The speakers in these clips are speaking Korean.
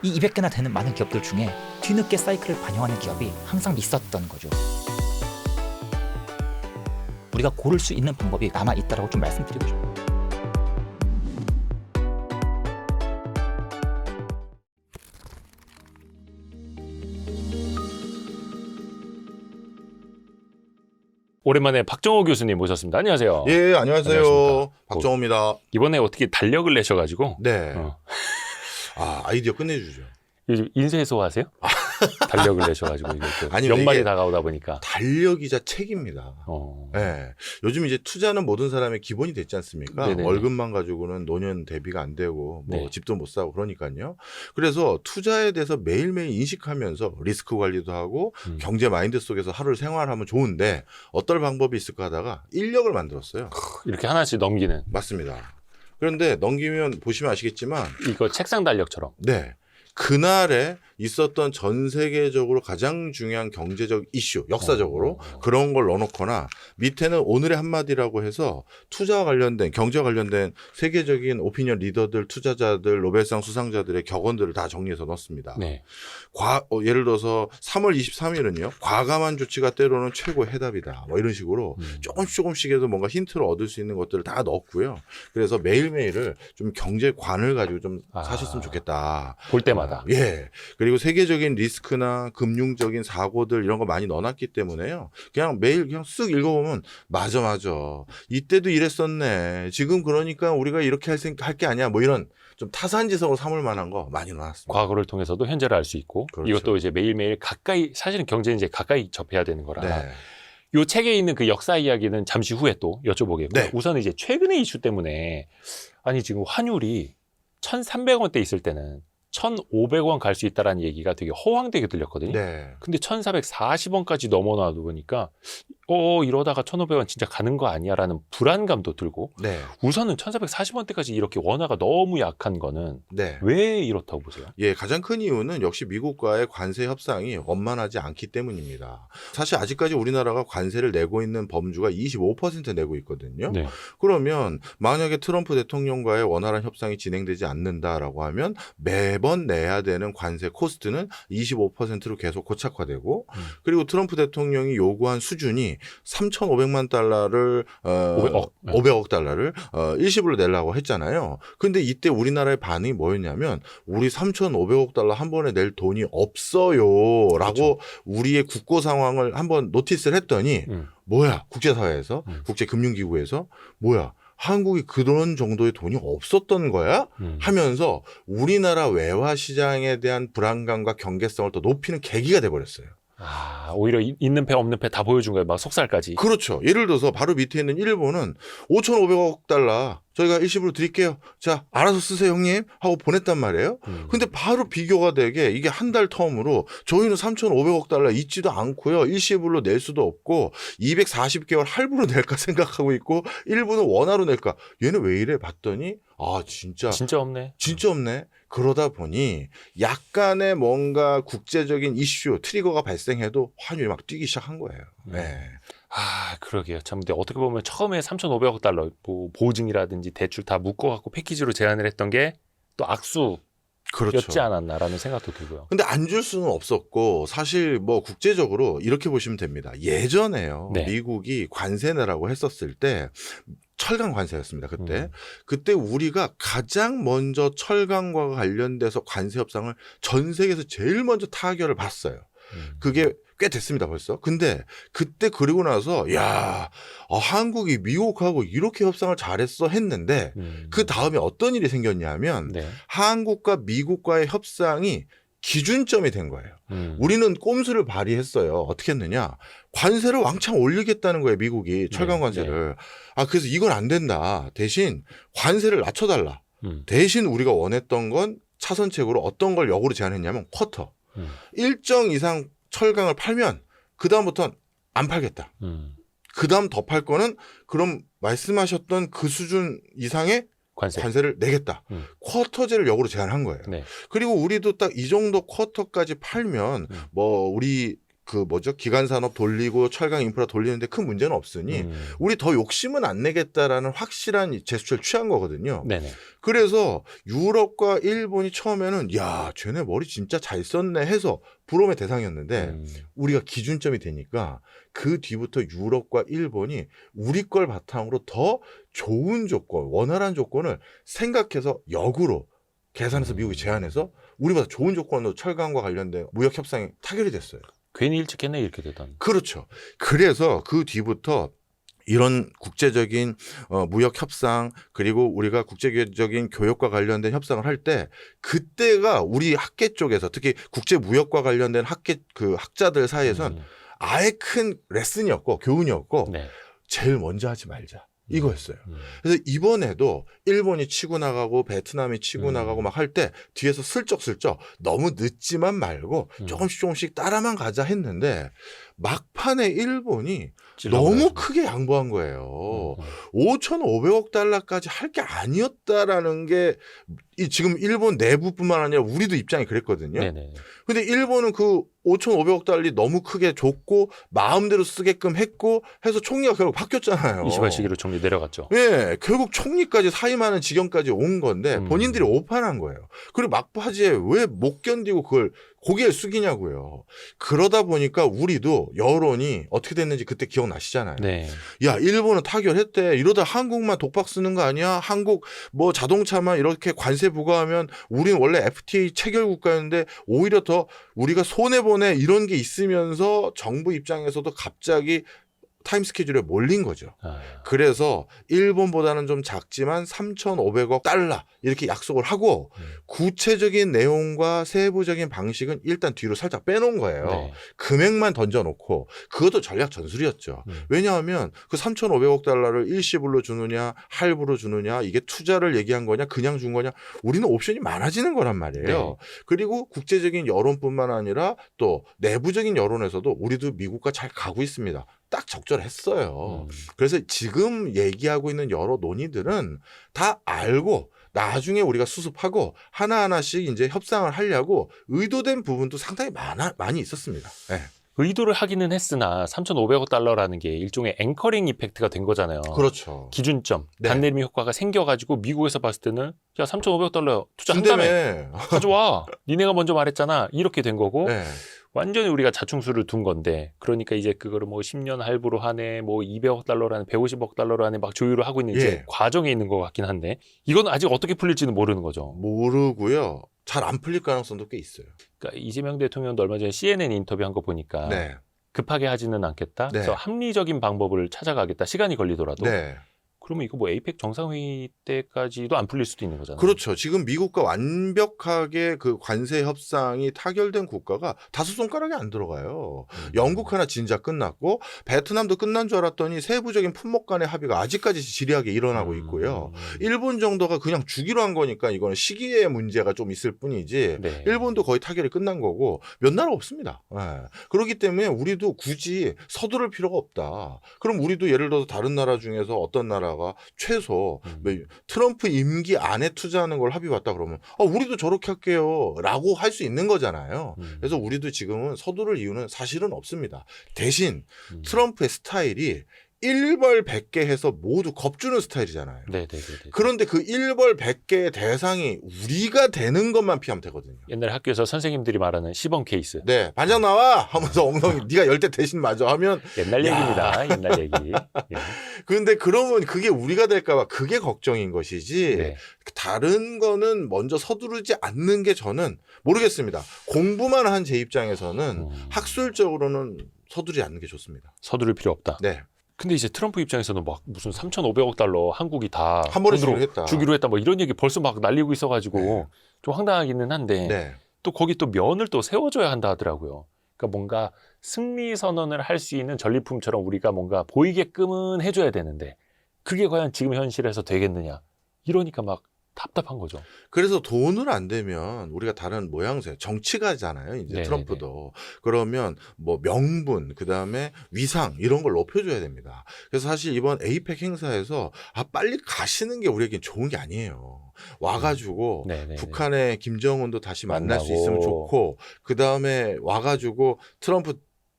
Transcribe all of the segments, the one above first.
이 200개나 되는 많은 기업들 중에 뒤늦게 사이클을 반영하는 기업이 항상 있었던 거죠. 우리가 고를 수 있는 방법이 남아있다고 좀 말씀드리고 싶어요. 오랜만에 박정호 교수님 모셨습니다. 안녕하세요. 예, 안녕하세요. 안녕하십니까. 박정호입니다. 이번에 어떻게 달력을 내셔가지고 네. 어. 아이디어 끝내주죠. 요즘 인쇄소 하세요? 달력을 내셔가지고 이게 또 아니, 연말이 이게 다가오다 보니까 달력이자 책입니다. 네. 요즘 이제 투자는 모든 사람의 기본이 됐지 않습니까? 네네네. 월급만 가지고는 노년 대비가 안 되고 뭐 네. 집도 못 사고 그러니까요. 그래서 투자에 대해서 매일매일 인식하면서 리스크 관리도 하고 경제 마인드 속에서 하루를 생활하면 좋은데 어떨 방법이 있을까 하다가 인력을 만들었어요. 이렇게 하나씩 넘기는 맞습니다. 그런데 넘기면 보시면 아시겠지만 이거 책상 달력처럼. 네. 그날에 있었던 전 세계적으로 가장 중요한 경제적 이슈, 역사적으로 그런 걸 넣어놓거나 밑에는 오늘의 한마디라고 해서 투자와 관련된, 경제와 관련된 세계적인 오피니언 리더들, 투자자들, 노벨상 수상자들의 격언들을 다 정리해서 넣습니다. 네. 예를 들어서 3월 23일은요, 과감한 조치가 때로는 최고의 해답이다. 뭐 이런 식으로 조금씩 해도 뭔가 힌트를 얻을 수 있는 것들을 다 넣었고요. 그래서 매일매일을 좀 경제관을 가지고 좀 사셨으면 좋겠다. 볼 때마다. 예. 그리고 세계적인 리스크나 금융적인 사고들 이런 거 많이 넣어놨기 때문에요. 그냥 매일 그냥 쓱 읽어보면 맞아. 이때도 이랬었네. 지금 그러니까 우리가 이렇게 할 게 아니야. 뭐 이런 좀 타산지석으로 삼을 만한 거 많이 넣어놨습니다. 과거를 통해서도 현재를 알 수 있고 그렇죠. 이것도 이제 매일매일 가까이 사실은 경제는 이제 가까이 접해야 되는 거라. 네. 요 책에 있는 그 역사 이야기는 잠시 후에 또 여쭤보겠고요. 네. 우선 이제 최근의 이슈 때문에 아니 지금 환율이 1,300원대 있을 때는 1,500원 갈 수 있다라는 얘기가 되게 허황되게 들렸거든요. 네. 근데 1,440원까지 넘어놔도 보니까 이러다가 1,500원 진짜 가는 거 아니야라는 불안감도 들고 네. 우선은 1,440원대까지 이렇게 원화가 너무 약한 거는 네. 왜 이렇다고 보세요? 예, 가장 큰 이유는 역시 미국과의 관세 협상이 원만하지 않기 때문입니다. 사실 아직까지 우리나라가 관세를 내고 있는 범주가 25% 내고 있거든요. 네. 그러면 만약에 트럼프 대통령과의 원활한 협상이 진행되지 않는다라고 하면 매번 내야 되는 관세 코스트는 25%로 계속 고착화되고 그리고 트럼프 대통령이 요구한 수준이 3,500만 달러를 500억 달러를 일시불로 내려고 했잖아요. 근데 이때 우리나라의 반응이 뭐였냐면 우리 3,500억 달러 한 번에 낼 돈이 없어요라고 그렇죠. 우리의 국고 상황을 한번 노티스를 했더니 뭐야 국제사회에서 국제금융기구에서 뭐야 한국이 그런 정도의 돈이 없었던 거야? 하면서 우리나라 외화 시장에 대한 불안감과 경계성을 더 높이는 계기가 돼버렸어요. 오히려 있는 패 없는 패 다 보여준 거예요. 막 속살까지. 그렇죠. 예를 들어서 바로 밑에 있는 일본은 5,500억 달러 저희가 일시불로 드릴게요. 자, 알아서 쓰세요 형님 하고 보냈단 말이에요. 근데 바로 비교가 되게 이게 한 달 텀으로 저희는 3,500억 달러 있지도 않고요. 일시불로 낼 수도 없고 240개월 할부로 낼까 생각하고 있고 일부는 원화로 낼까. 얘는 왜 이래 봤더니 진짜 없네. 진짜 없네. 그러다 보니 약간의 뭔가 국제적인 이슈, 트리거가 발생해도 환율이 막 뛰기 시작한 거예요. 네. 그러게요. 참, 근데 어떻게 보면 처음에 3,500억 달러 보증이라든지 대출 다 묶어갖고 패키지로 제안을 했던 게 또 악수였지 그렇죠. 않았나라는 생각도 들고요. 근데 안 줄 수는 없었고 사실 뭐 국제적으로 이렇게 보시면 됩니다. 예전에요. 네. 미국이 관세 내라고 했었을 때 철강 관세였습니다. 그때 우리가 가장 먼저 철강과 관련돼서 관세 협상을 전 세계에서 제일 먼저 타결을 봤어요. 그게 꽤 됐습니다 벌써. 근데 그때 그리고 나서 한국이 미국하고 이렇게 협상을 잘했어 했는데 그 다음에 어떤 일이 생겼냐면 네. 한국과 미국과의 협상이 기준점이 된 거예요. 우리는 꼼수를 발휘했어요. 어떻게 했느냐. 관세를 왕창 올리겠다는 거예요. 미국이 철강 관세를. 그래서 이건 안 된다. 대신 관세를 낮춰달라. 대신 우리가 원했던 건 차선책으로 어떤 걸 역으로 제안했냐면 쿼터. 일정 이상 철강을 팔면 그다음부터는 안 팔겠다. 그다음 더 팔 거는 그럼 말씀하셨던 그 수준 이상의 관세를 내겠다. 쿼터제를 역으로 제안한 거예요. 네. 그리고 우리도 딱 이 정도 쿼터까지 팔면 뭐 우리 그 뭐죠? 기간 산업 돌리고 철강 인프라 돌리는데 큰 문제는 없으니 우리 더 욕심은 안 내겠다라는 확실한 제스처를 취한 거거든요. 네네. 그래서 유럽과 일본이 처음에는 야, 쟤네 머리 진짜 잘 썼네 해서 부러움의 대상이었는데 우리가 기준점이 되니까 그 뒤부터 유럽과 일본이 우리 걸 바탕으로 더 좋은 조건, 원활한 조건을 생각해서 역으로 계산해서 미국이 제안해서 우리보다 좋은 조건으로 철강과 관련된 무역 협상이 타결이 됐어요. 괜히 일찍 했네 이렇게 되던. 그렇죠. 그래서 그 뒤부터 이런 국제적인 무역 협상 그리고 우리가 국제적인 교역과 관련된 협상을 할 때 그때가 우리 학계 쪽에서 특히 국제 무역과 관련된 학계 그 학자들 사이에선 아예 큰 레슨이었고 교훈이었고 네. 제일 먼저 하지 말자. 이거였어요. 그래서 이번에도 일본이 치고 나가고 베트남이 치고 나가고 막 할 때 뒤에서 슬쩍슬쩍 너무 늦지만 말고 조금씩 따라만 가자 했는데 막판에 일본이 너무 크게 양보한 거예요. 5,500억 달러까지 할 게 아니었다라는 게 지금 일본 내부뿐만 아니라 우리도 입장이 그랬거든요. 네네. 근데 일본은 그 5,500억 달러 너무 크게 줬고 마음대로 쓰게끔 했고 해서 총리가 결국 바뀌었잖아요. 이시바 시기로 총리 내려갔죠. 예, 결국 총리까지 사임하는 지경까지 온 건데 본인들이 오판한 거예요. 그리고 막바지에 왜 못 견디고 그걸 고개를 숙이냐고요. 그러다 보니까 우리도 여론이 어떻게 됐는지 그때 기억나시잖아요. 네. 야, 일본은 타결했대. 이러다 한국만 독박 쓰는 거 아니야? 한국 뭐 자동차만 이렇게 관세 부과하면 우리는 원래 FTA 체결 국가였는데 오히려 더 우리가 손해보네 이런 게 있으면서 정부 입장에서도 갑자기 타임 스케줄에 몰린 거죠. 그래서 일본보다는 좀 작지만 3,500억 달러 이렇게 약속을 하고 구체적인 내용과 세부적인 방식은 일단 뒤로 살짝 빼놓은 거예요. 네. 금액만 던져놓고 그것도 전략 전술이었죠. 왜냐하면 그 3,500억 달러를 일시불로 주느냐 할부로 주느냐 이게 투자를 얘기한 거냐 그냥 준 거냐 우리는 옵션이 많아지는 거란 말이에요. 네. 그리고 국제적인 여론뿐만 아니라 또 내부적인 여론에서도 우리도 미국과 잘 가고 있습니다. 딱 적절했어요. 그래서 지금 얘기하고 있는 여러 논의들은 다 알고 나중에 우리가 수습하고 하나하나씩 이제 협상을 하려고 의도된 부분도 상당히 많이 있었습니다. 네. 의도를 하기는 했으나 3,500억 달러라는 게 일종의 앵커링 이펙트가 된 거잖아요. 그렇죠. 기준점, 네. 단내림 효과가 생겨가지고 미국에서 봤을 때는 야 3,500억 달러 준다며. 투자한다며 가져와. 니네가 먼저 말했잖아. 이렇게 된 거고 네. 완전히 우리가 자충수를 둔 건데 그러니까 이제 그거를 뭐 10년 할부로 하네 뭐 200억 달러라는 150억 달러라는 막 조율을 하고 있는 이제 과정에 있는 것 같긴 한데 이건 아직 어떻게 풀릴지는 모르는 거죠. 모르고요. 잘 안 풀릴 가능성도 꽤 있어요. 그러니까 이재명 대통령도 얼마 전에 CNN 인터뷰한 거 보니까 네. 급하게 하지는 않겠다. 네. 그래서 합리적인 방법을 찾아가겠다. 시간이 걸리더라도. 네. 그러면 이거 뭐 에이펙 정상회의 때까지도 안 풀릴 수도 있는 거잖아요. 그렇죠. 지금 미국과 완벽하게 그 관세 협상이 타결된 국가가 다섯 손가락에 안 들어가요. 영국 하나 진작 끝났고 베트남도 끝난 줄 알았더니 세부적인 품목 간의 합의가 아직까지 지리하게 일어나고 있고요. 일본 정도가 그냥 주기로 한 거니까 이거는 시기의 문제가 좀 있을 뿐이지 네. 일본도 거의 타결이 끝난 거고 몇 나라 없습니다. 네. 그렇기 때문에 우리도 굳이 서두를 필요가 없다. 그럼 우리도 예를 들어서 다른 나라 중에서 어떤 나라가 최소 트럼프 임기 안에 투자하는 걸 합의 봤다 그러면 우리도 저렇게 할게요 라고 할 수 있는 거잖아요. 그래서 우리도 지금은 서두를 이유는 사실은 없습니다. 대신 트럼프의 스타일이 일벌 100개 해서 모두 겁주는 스타일이잖아요. 네네네. 그런데 그 일벌 100개의 대상이 우리가 되는 것만 피하면 되거든요. 옛날 학교에서 선생님들이 말하는 시범 케이스. 네, 반장 나와 하면서 엉덩이 네가 열 때 대신 맞아 하면 옛날 얘기입니다. 옛날 얘기. 예. 그런데 그러면 그게 우리가 될까 봐 그게 걱정인 것이지 네. 다른 거는 먼저 서두르지 않는 게 저는 모르겠습니다. 공부만 한 제 입장에서는 학술적으로는 서두르지 않는 게 좋습니다. 서두를 필요 없다. 네. 근데 이제 트럼프 입장에서는 막 무슨 3,500억 달러 한국이 다 한 번에 돈으로 주기로 했다 뭐 이런 얘기 벌써 막 날리고 있어가지고 네. 좀 황당하기는 한데 네. 또 거기 또 면을 또 세워줘야 한다 하더라고요. 그러니까 뭔가 승리 선언을 할 수 있는 전리품처럼 우리가 뭔가 보이게끔은 해줘야 되는데 그게 과연 지금 현실에서 되겠느냐 이러니까 막 답답한 거죠. 그래서 돈을 안 되면 우리가 다른 모양새 정치가잖아요. 이제 네네네. 트럼프도 그러면 뭐 명분 그다음에 위상 이런 걸 높여줘야 됩니다. 그래서 사실 이번 에이펙 행사에서 빨리 가시는 게 우리에겐 좋은 게 아니에요. 와가지고 네네네. 북한의 김정은도 다시 만날 수 만나고. 있으면 좋고 그다음에 와가지고 트럼프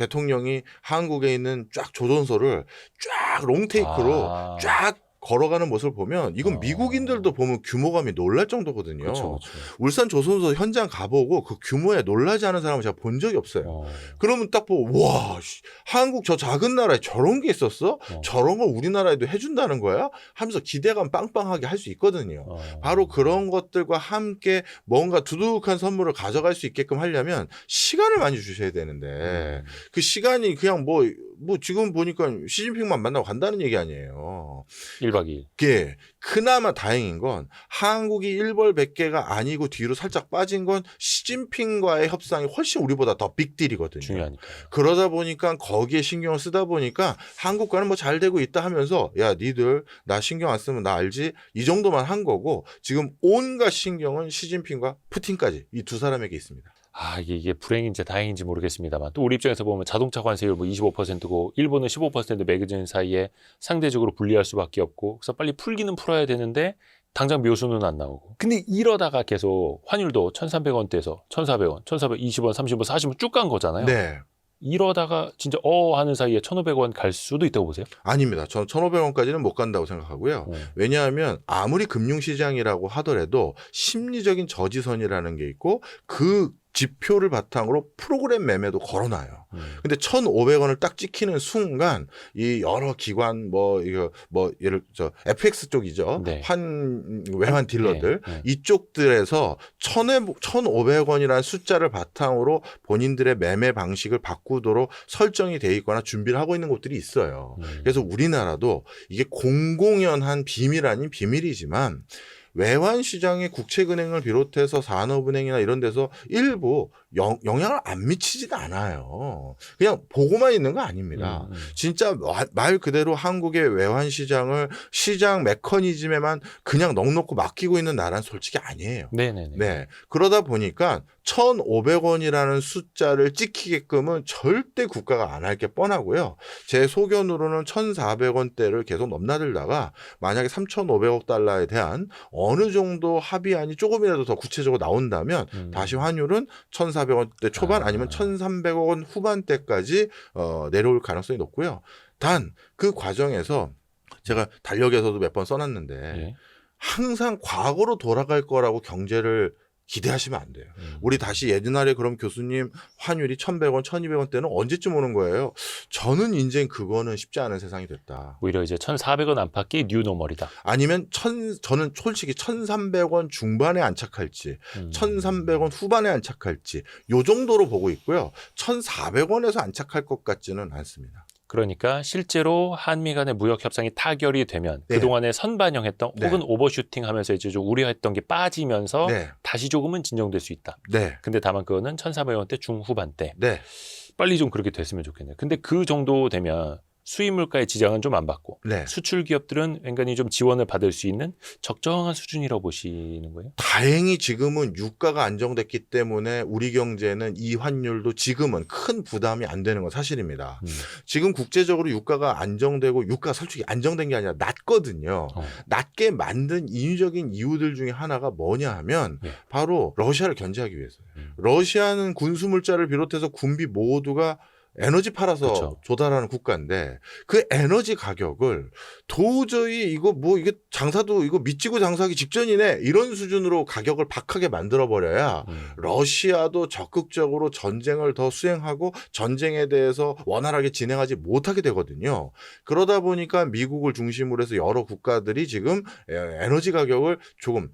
대통령이 한국에 있는 쫙 조선소를 쫙 롱테이크로 쫙 걸어가는 모습을 보면 이건 미국인들도 보면 규모감이 놀랄 정도거든요. 그렇죠. 울산 조선소 현장 가보고 그 규모에 놀라지 않은 사람은 제가 본 적이 없어요. 그러면 딱 보고 와 한국 저 작은 나라에 저런 게 있었어? 저런 걸 우리나라에도 해준다는 거야? 하면서 기대감 빵빵하게 할 수 있거든요. 바로 그런 것들과 함께 뭔가 두둑한 선물을 가져갈 수 있게끔 하려면 시간을 많이 주셔야 되는데 그 시간이 그냥 뭐 지금 보니까 시진핑만 만나고 간다는 얘기 아니에요. 1박 2일. 예, 그나마 다행인 건 한국이 1벌 100개가 아니고 뒤로 살짝 빠진 건 시진핑과의 협상이 훨씬 우리보다 더 빅딜이거든요. 중요하니까. 그러다 보니까 거기에 신경을 쓰다 보니까 한국과는 뭐 잘 되고 있다 하면서 야 니들 나 신경 안 쓰면 나 알지? 이 정도만 한 거고 지금 온갖 신경은 시진핑과 푸틴까지 이 두 사람에게 있습니다. 이게 불행인지 다행인지 모르겠습니다만 또 우리 입장에서 보면 자동차 관세율 뭐 25%고 일본은 15% 매겨진 사이에 상대적으로 불리할 수밖에 없고 그래서 빨리 풀기는 풀어야 되는데 당장 묘수는 안 나오고 근데 이러다가 계속 환율도 1,300원대에서 1,400원, 1,420원, 30원, 40원 쭉 간 거잖아요. 네. 이러다가 진짜 하는 사이에 1,500원 갈 수도 있다고 보세요? 아닙니다. 저는 1,500원까지는 못 간다고 생각하고요. 왜냐하면 아무리 금융시장이라고 하더라도 심리적인 저지선이라는 게 있고 그 지표를 바탕으로 프로그램 매매도 걸어놔요. 근데 1,500원을 딱 찍히는 순간 이 여러 기관 예를 FX 쪽이죠. 네. 외환 딜러들 네. 이쪽들에서 1,500원이라는 숫자를 바탕으로 본인들의 매매 방식을 바꾸도록 설정이 돼 있거나 준비를 하고 있는 곳들이 있어요. 그래서 우리나라도 이게 공공연한 비밀 아닌 비밀이지만 외환시장의 국책은행을 비롯해서 산업은행이나 이런 데서 일부 영향을 안 미치지도 않아요. 그냥 보고만 있는 거 아닙니다. 진짜 말 그대로 한국의 외환시장을 시장 메커니즘에만 그냥 넉넉히 맡기고 있는 나라는 솔직히 아니에요. 네네네. 네. 그러다 보니까 1,500원이라는 숫자를 찍히게끔은 절대 국가가 안 할 게 뻔하고요. 제 소견으로는 1,400원대를 계속 넘나들다가 만약에 3,500억 달러에 대한 어느 정도 합의안이 조금이라도 더 구체적으로 나온다면 다시 환율은 1,400원대 초반 아니면 1,300억 원 후반대까지 내려올 가능성이 높고요. 단 그 과정에서 제가 달력에서도 몇 번 써놨는데 네. 항상 과거로 돌아갈 거라고 경제를 기대하시면 안 돼요. 우리 다시 옛날에 그럼 교수님 환율이 1,100원, 1,200원 대는 언제쯤 오는 거예요? 저는 이제 그거는 쉽지 않은 세상이 됐다. 오히려 이제 1,400원 안팎이 뉴노멀이다. 아니면 저는 솔직히 1,300원 중반에 안착할지 1,300원 후반에 안착할지 요 정도로 보고 있고요. 1,400원에서 안착할 것 같지는 않습니다. 그러니까 실제로 한미 간의 무역 협상이 타결이 되면 네. 그동안에 선반영했던 네. 혹은 오버슈팅 하면서 이제 좀 우려했던 게 빠지면서 네. 다시 조금은 진정될 수 있다. 네. 근데 다만 그거는 1,400원대 중후반대. 네. 빨리 좀 그렇게 됐으면 좋겠네요. 근데 그 정도 되면 수입 물가의 지장은 좀 안 받고 네. 수출 기업들은 왠간히 좀 지원을 받을 수 있는 적정한 수준이라고 보시는 거예요? 다행히 지금은 유가가 안정됐기 때문에 우리 경제는 이 환율도 지금은 큰 부담이 안 되는 건 사실입니다. 지금 국제적으로 유가가 안정되고 유가가 솔직히 안정된 게 아니라 낮거든요. 낮게 만든 인위적인 이유들 중에 하나가 뭐냐 하면 네. 바로 러시아를 견제하기 위해서예요. 러시아는 군수물자를 비롯해서 군비 모두가 에너지 팔아서 그렇죠. 조달하는 국가인데 그 에너지 가격을 도저히 이게 장사도 이거 미치고 장사하기 직전이네 이런 수준으로 가격을 박하게 만들어 버려야 러시아도 적극적으로 전쟁을 더 수행하고 전쟁에 대해서 원활하게 진행하지 못하게 되거든요. 그러다 보니까 미국을 중심으로 해서 여러 국가들이 지금 에너지 가격을 조금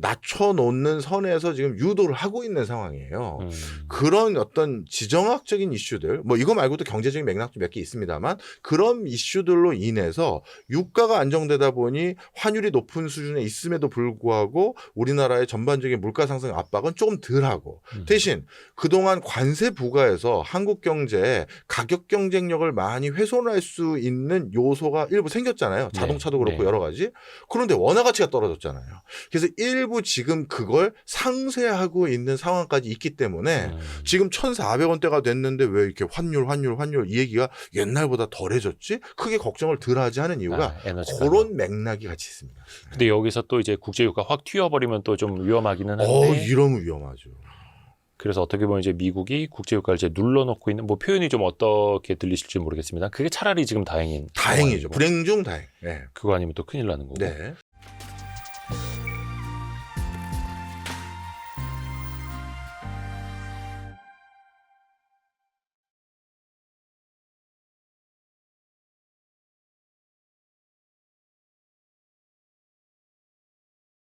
낮춰놓는 선에서 지금 유도를 하고 있는 상황이에요. 그런 어떤 지정학적인 이슈들 뭐 이거 말고도 경제적인 맥락도 몇 개 있습니다만 그런 이슈들로 인해서 유가가 안정되다 보니 환율이 높은 수준에 있음에도 불구하고 우리나라의 전반적인 물가 상승 압박은 조금 덜하고 대신 그동안 관세 부과에서 한국 경제의 가격 경쟁력을 많이 훼손할 수 있는 요소가 일부 생겼잖아요. 자동차도 네, 그렇고 네. 여러 가지. 그런데 원화 가치가 떨어졌잖아요. 그래서 일부 지금 그걸 상쇄하고 있는 상황까지 있기 때문에 지금 1,400원대가 됐는데 왜 이렇게 환율 이 얘기가 옛날보다 덜해졌지? 크게 걱정을 덜하지 하는 이유가 에너지 그런 맥락이 같이 있습니다. 근데 여기서 또 이제 국제유가 확 튀어버리면 또 좀 위험하기는 한데 이러면 위험하죠. 그래서 어떻게 보면 이제 미국이 국제유가를 이제 눌러놓고 있는 뭐 표현이 좀 어떻게 들리실지 모르겠습니다. 그게 차라리 지금 다행인 다행이죠. 상황이고. 불행 중 다행. 네. 그거 아니면 또 큰일 나는 거고. 네.